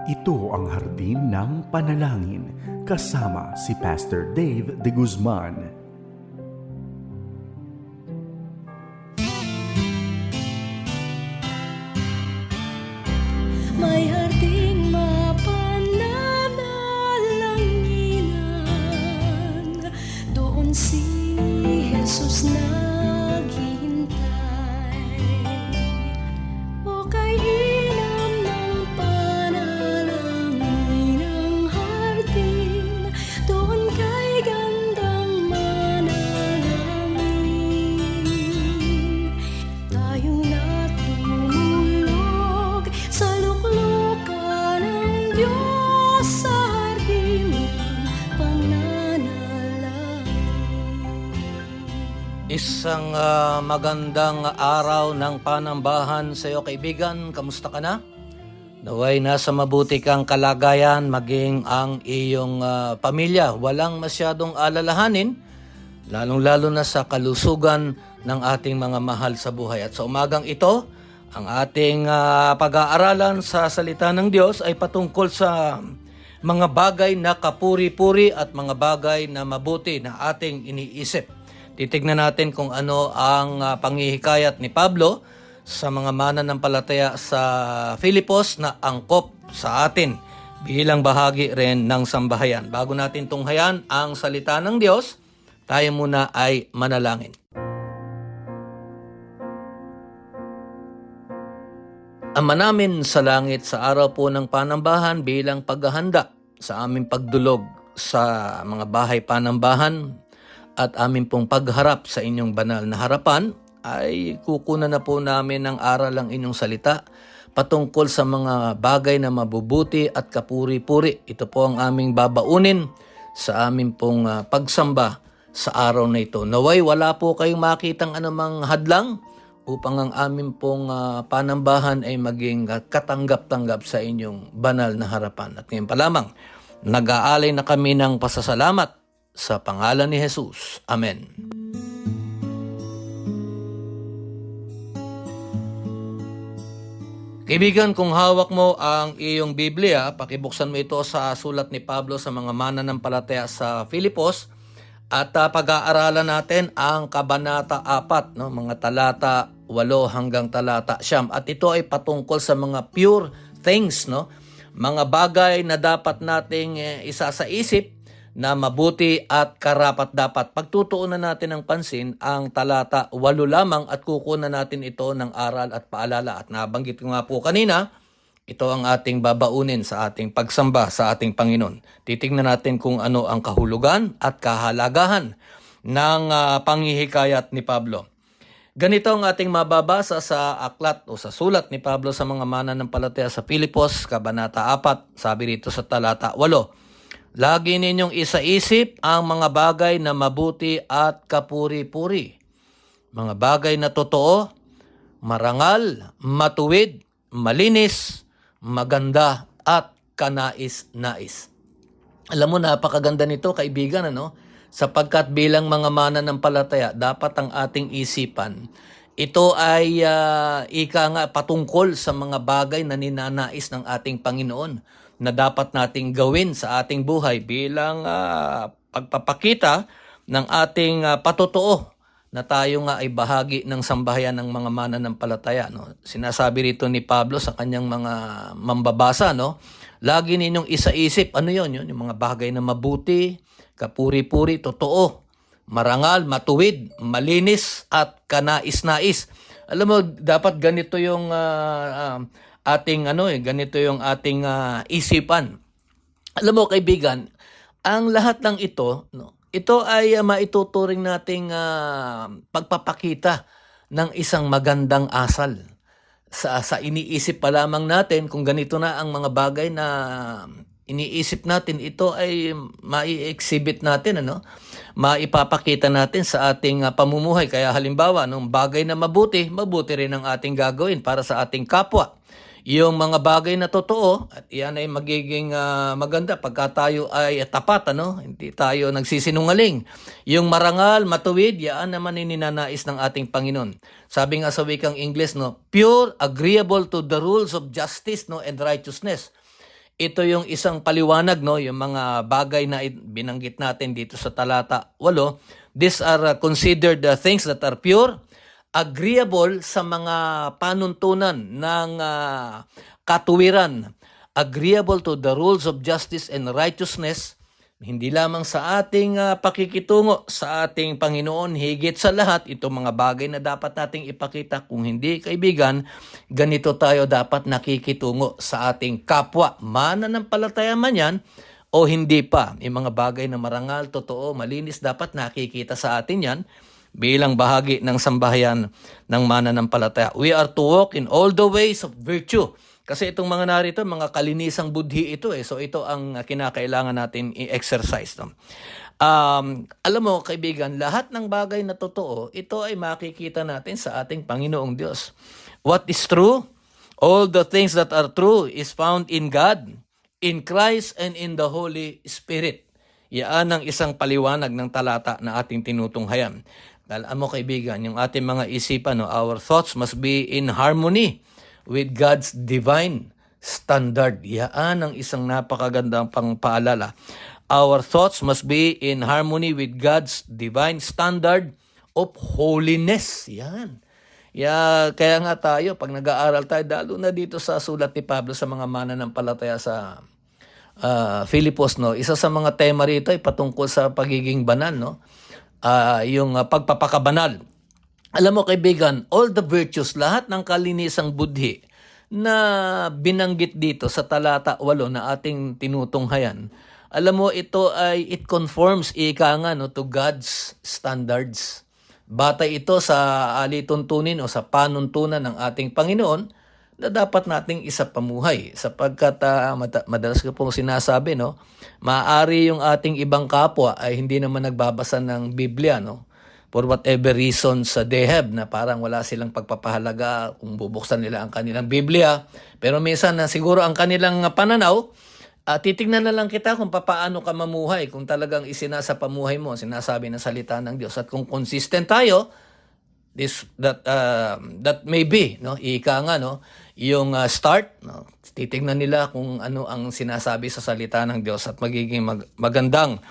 Ito ang Hardin ng Panalangin kasama si Pastor Dave de Guzman. May harding mapananalanginan, doon si Jesus naghihintay. O kay inam ng panalangin ang hardin, doon kay gandang manalangin. Tayong natutulog sa luklukan ng Diyos sa hardin ng pananalangin. Isang magandang araw ng panambahan sa iyo, kaibigan. Kamusta ka na? Naway nasa mabuti kang kalagayan, maging ang iyong pamilya. Walang masyadong alalahanin, lalong-lalo na sa kalusugan ng ating mga mahal sa buhay. At sa umagang ito, ang ating pag-aaralan sa salita ng Diyos ay patungkol sa mga bagay na kapuri-puri at mga bagay na mabuti na ating iniisip. Titignan natin kung ano ang panghihikayat ni Pablo sa mga mananampalataya sa Filipos na angkop sa atin bilang bahagi rin ng sambahayan. Bago natin tunghayan ang salita ng Diyos, tayo muna ay manalangin. Ama namin sa langit, sa araw po ng panambahan bilang paghahanda sa aming pagdulog sa mga bahay panambahan at aming pong pagharap sa inyong banal na harapan, ay kukunan na po namin ng aral ang inyong salita patungkol sa mga bagay na mabubuti at kapuri-puri. Ito po ang aming babaunin sa aming pong pagsamba sa araw na ito. Naway wala po kayong makitang anumang hadlang upang ang aming pong panambahan ay maging katanggap-tanggap sa inyong banal na harapan. At ngayon pa lamang, nag-aalay na kami ng pasasalamat sa pangalan ni Jesus. Amen. Kaibigan, kung hawak mo ang iyong Biblia, pakibuksan mo ito sa sulat ni Pablo sa mga mananampalataya sa Filipos at pag-aaralan natin ang Kabanata 4, mga talata 8 hanggang talata 9. At ito ay patungkol sa mga pure things, mga bagay na dapat nating isa sa isip na mabuti at karapat-dapat. Pagtutuunan natin ng pansin ang talata 8 lamang at kukunan natin ito ng aral at paalala. At nabanggit ko nga po kanina, ito ang ating babaunin sa ating pagsamba sa ating Panginoon. Titingnan natin kung ano ang kahulugan at kahalagahan ng panghihikayat ni Pablo. Ganito ang ating mababasa sa aklat o sa sulat ni Pablo sa mga mananampalataya sa Filipos, Kabanata 4, sabi rito sa talata 8. Lagi ninyong isaisip ang mga bagay na mabuti at kapuri-puri. Mga bagay na totoo, marangal, matuwid, malinis, maganda at kanais-nais. Alam mo, napakaganda nito, kaibigan, sapagkat bilang mga mananampalataya, dapat ang ating isipan, ito ay patungkol sa mga bagay na ninanais ng ating Panginoon na dapat nating gawin sa ating buhay bilang pagpapakita ng ating patotoo na tayo nga ay bahagi ng sambahayan ng mga mananampalataya. Sinasabi rito ni Pablo sa kanyang mga mambabasa, lagi ninyong isaisip, yun, yung mga bagay na mabuti, kapuri-puri, totoo, marangal, matuwid, malinis at kanais-nais. Alam mo, dapat ganito yung ganito yung ating isipan. Alam mo, kaibigan, ang lahat ng ito, ito ay maituturing nating pagpapakita ng isang magandang asal. Sa iniisip pa lamang natin, kung ganito na ang mga bagay na iniisip natin, ito ay mai-exhibit natin, maipapakita natin sa ating pamumuhay. Kaya halimbawa, nung bagay na mabuti rin ang ating gagawin para sa ating kapwa. Yung mga bagay na totoo, at iyan ay magiging maganda pagka tayo ay tapat, hindi tayo nagsisinungaling. Yung marangal, matuwid, yan naman ay ninanais ng ating Panginoon. Sabi nga sa wikang English, pure, agreeable to the rules of justice and righteousness. Ito yung isang paliwanag, no, yung mga bagay na binanggit natin dito sa talata 8. These are considered things that are pure, agreeable sa mga panuntunan ng katuwiran, agreeable to the rules of justice and righteousness, hindi lamang sa ating pakikitungo sa ating Panginoon, higit sa lahat, itong mga bagay na dapat nating ipakita. Kung hindi, kaibigan, ganito tayo dapat nakikitungo sa ating kapwa. Mananampalataya man yan o hindi pa. Yung mga bagay na marangal, totoo, malinis, dapat nakikita sa atin yan bilang bahagi ng sambahayan ng mananampalataya. We are to walk in all the ways of virtue. Kasi itong mga narito, mga kalinisang budhi ito eh. So ito ang kinakailangan natin i-exercise. No? Alam mo, kaibigan, lahat ng bagay na totoo, ito ay makikita natin sa ating Panginoong Diyos. What is true? All the things that are true is found in God, in Christ, and in the Holy Spirit. Yan ang isang paliwanag ng talata na ating tinutunghayan. Alam mo, kaibigan, yung ating mga isipan, no, our thoughts must be in harmony with God's divine standard. Yan ang isang napakagandang pangpaalala. Our thoughts must be in harmony with God's divine standard of holiness. Yan. Kaya nga tayo, pag nag-aaral tayo, lalo na dito sa sulat ni Pablo sa mga mananampalataya sa Filipos, no? Isa sa mga tema rito ay patungkol sa pagiging banal, no? Yung pagpapakabanal. Alam mo, kaibigan, all the virtues, lahat ng kalinisang budhi na binanggit dito sa talata 8 na ating tinutunghayan, alam mo, it conforms, ika nga, no, to God's standards. Batay ito sa alituntunin o sa panuntunan ng ating Panginoon na dapat nating isapamuhay. Sapagkat madalas ko pong sinasabi, no, maaari yung ating ibang kapwa ay hindi naman nagbabasa ng Biblia, no? For whatever reasons they have, na parang wala silang pagpapahalaga kung bubuksan nila ang kanilang Biblia. Pero minsan na siguro ang kanilang pananaw, titignan na lang kita kung paano ka mamuhay, kung talagang isinasa pamuhay mo, sinasabi ng salita ng Diyos. At kung consistent tayo, that may be, no? Ika nga, no? Yung start, no? Titignan nila kung ano ang sinasabi sa salita ng Diyos at magiging magandang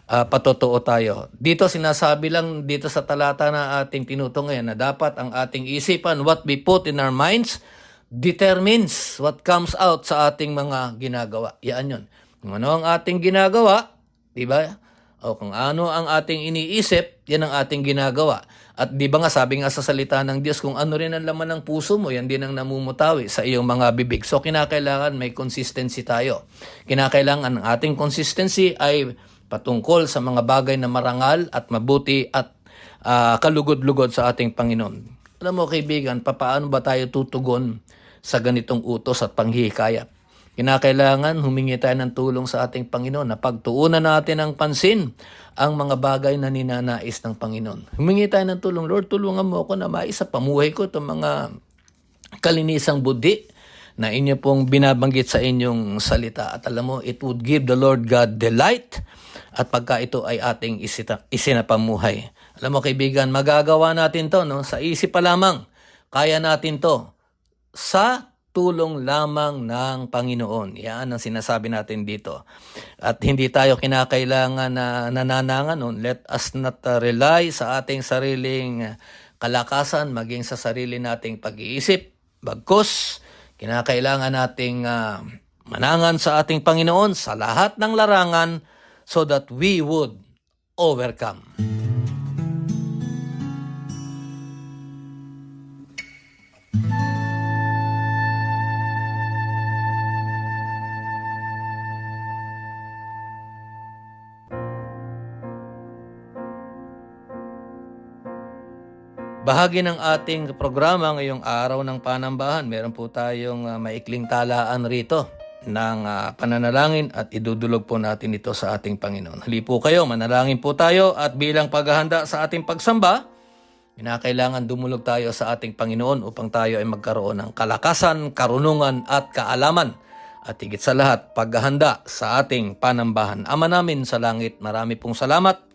patotoo tayo. Dito sinasabi lang dito sa talata na ating tinutunghayan na dapat ang ating isipan, what we put in our minds determines what comes out sa ating mga ginagawa. Yan yun. Kung ano ang ating ginagawa, di ba? O kung ano ang ating iniisip, yan ang ating ginagawa. At di ba nga sabi nga sa salita ng Diyos, kung ano rin ang laman ng puso mo, yan din ang namumutawi sa iyong mga bibig. So kinakailangan may consistency tayo. Kinakailangan ang ating consistency ay patungkol sa mga bagay na marangal at mabuti at kalugod-lugod sa ating Panginoon. Alam mo, kaibigan, paano ba tayo tutugon sa ganitong utos at panghihikayat? Kinakailangan humingi tayo ng tulong sa ating Panginoon na pagtuunan natin ng pansin ang mga bagay na ninanais ng Panginoon. Humingi tayo ng tulong, Lord, tulungan mo ako na maisapamuhay ko itong mga kalinisang budhi na inyo pong binabanggit sa inyong salita. At alam mo, it would give the Lord God delight at pagka ito ay ating isinapamuhay. Alam mo, kaibigan, magagawa natin to, no? Sa isip pa lamang, kaya natin to sa tulong lamang ng Panginoon. Yan ang sinasabi natin dito. At hindi tayo kinakailangan na nananangan nun. Let us not rely sa ating sariling kalakasan, maging sa sarili nating pag-iisip. Bagkus, kinakailangan nating manangan sa ating Panginoon sa lahat ng larangan so that we would overcome. Bahagi ng ating programa ngayong araw ng panambahan, meron po tayong maikling talaan rito ng pananalangin at idudulog po natin ito sa ating Panginoon. Hali po kayo, manalangin po tayo at bilang paghahanda sa ating pagsamba, kinakailangan dumulog tayo sa ating Panginoon upang tayo ay magkaroon ng kalakasan, karunungan at kaalaman. At higit sa lahat, paghahanda sa ating panambahan. Ama namin sa langit, marami pong salamat.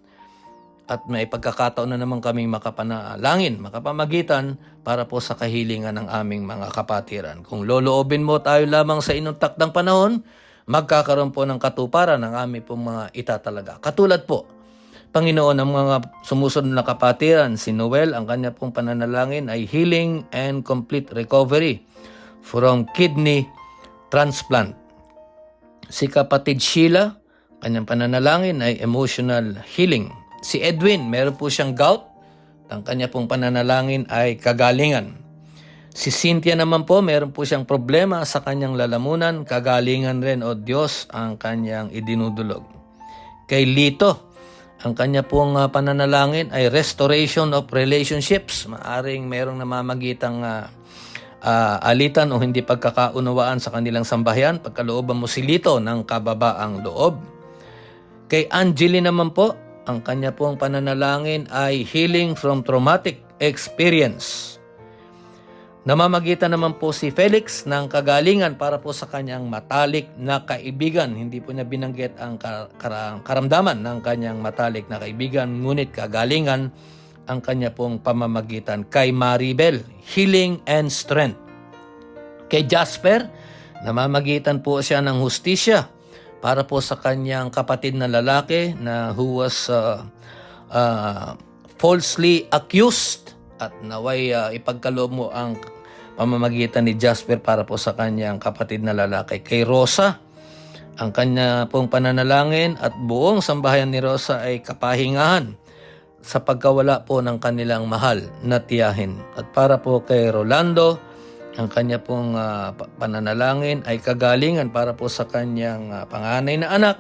At may pagkakataon na naman kaming makapanalangin, makapamagitan para po sa kahilingan ng aming mga kapatiran. Kung loloobin mo tayo lamang sa inyong takdang panahon, magkakaroon po ng katuparan ng aming pong mga itatalaga. Katulad po, Panginoon, ang mga sumusunod na kapatiran, si Noel, ang kanya pong pananalangin ay healing and complete recovery from kidney transplant. Si kapatid Sheila, kanyang pananalangin ay emotional healing. Si Edwin, meron po siyang gout, ang kanya pong pananalangin ay kagalingan. Si Cynthia naman po, meron po siyang problema sa kanyang lalamunan, kagalingan rin o Diyos ang kanyang idinudulog. Kay Lito, ang kanya pong pananalangin ay restoration of relationships. Maaring merong namamagitang alitan o hindi pagkakaunawaan sa kanilang sambahayan, pagkalooban mo si Lito ng kababaang loob. Kay Angeli naman po, ang kanya pong pananalangin ay healing from traumatic experience. Namamagitan naman po si Felix ng kagalingan para po sa kanyang matalik na kaibigan. Hindi po niya binanggit ang karamdaman ng kanyang matalik na kaibigan, ngunit kagalingan ang kanya pong pamamagitan. Kay Maribel, healing and strength. Kay Jasper, namamagitan po siya ng hustisya para po sa kanyang kapatid na lalaki na who was falsely accused, at naway ipagkaloob mo ang pamamagitan ni Jasper para po sa kanyang kapatid na lalaki. Kay Rosa, ang kanya pong pananalangin at buong sambahayan ni Rosa ay kapahingahan sa pagkawala po ng kanilang mahal na tiyahin. At para po kay Rolando, ang kanya pong pananalangin ay kagalingan para po sa kanyang panganay na anak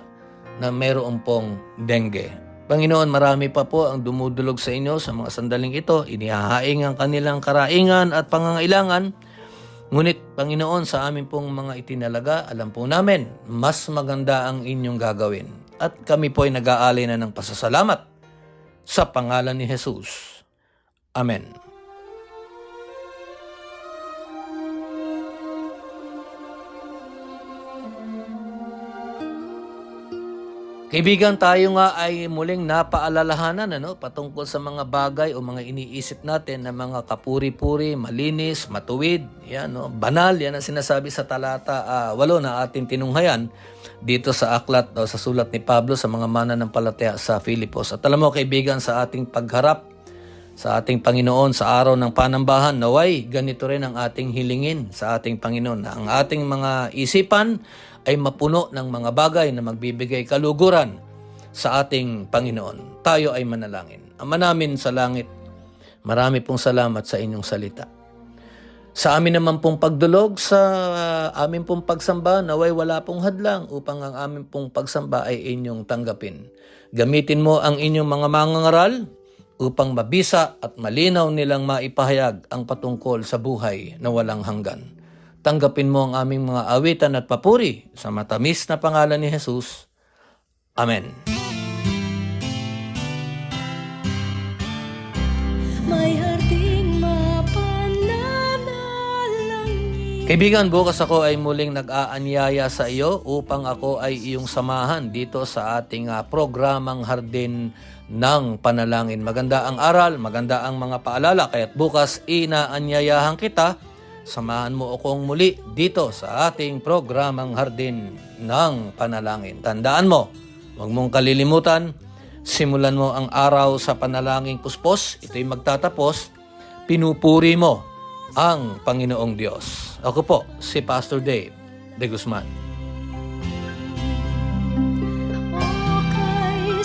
na mayroon pong dengue. Panginoon, marami pa po ang dumudulog sa inyo sa mga sandaling ito. Inihahaing ang kanilang karaingan at pangangailangan. Ngunit, Panginoon, sa amin pong mga itinalaga, alam po namin, mas maganda ang inyong gagawin. At kami po ay nag-aalay na ng pasasalamat sa pangalan ni Jesus. Amen. Kaibigan, tayo nga ay muling napaalalahanan patungkol sa mga bagay o mga iniisip natin na mga kapuri-puri, malinis, matuwid, banal. Yan ang sinasabi sa talata 8 na ating tinunghayan dito sa aklat o sa sulat ni Pablo sa mga mananampalataya sa Filipos. At alam mo kaibigan, sa ating pagharap sa ating Panginoon sa araw ng panambahan, naway ganito rin ang ating hilingin sa ating Panginoon, na ang ating mga isipan ay mapuno ng mga bagay na magbibigay kaluguran sa ating Panginoon. Tayo ay manalangin. Ama namin sa langit, marami pong salamat sa inyong salita. Sa amin naman pong pagdulog, sa amin pong pagsamba, naway wala pong hadlang upang ang amin pong pagsamba ay inyong tanggapin. Gamitin mo ang inyong mga mangangaral upang mabisa at malinaw nilang maipahayag ang patungkol sa buhay na walang hanggan. Tanggapin mo ang aming mga awitan at papuri sa matamis na pangalan ni Jesus. Amen. May harding mapananalangin. Kaibigan, bukas ako ay muling nag-aanyaya sa iyo upang ako ay iyong samahan dito sa ating programang Hardin ng Panalangin. Maganda ang aral, maganda ang mga paalala, kaya't bukas inaanyayahan kita, samahan mo akong muli dito sa ating programang Hardin ng Panalangin. Tandaan mo, huwag mong kalilimutan, simulan mo ang araw sa panalangin puspos, ito'y magtatapos, pinupuri mo ang Panginoong Diyos. Ako po, si Pastor Dave de Guzman. O kay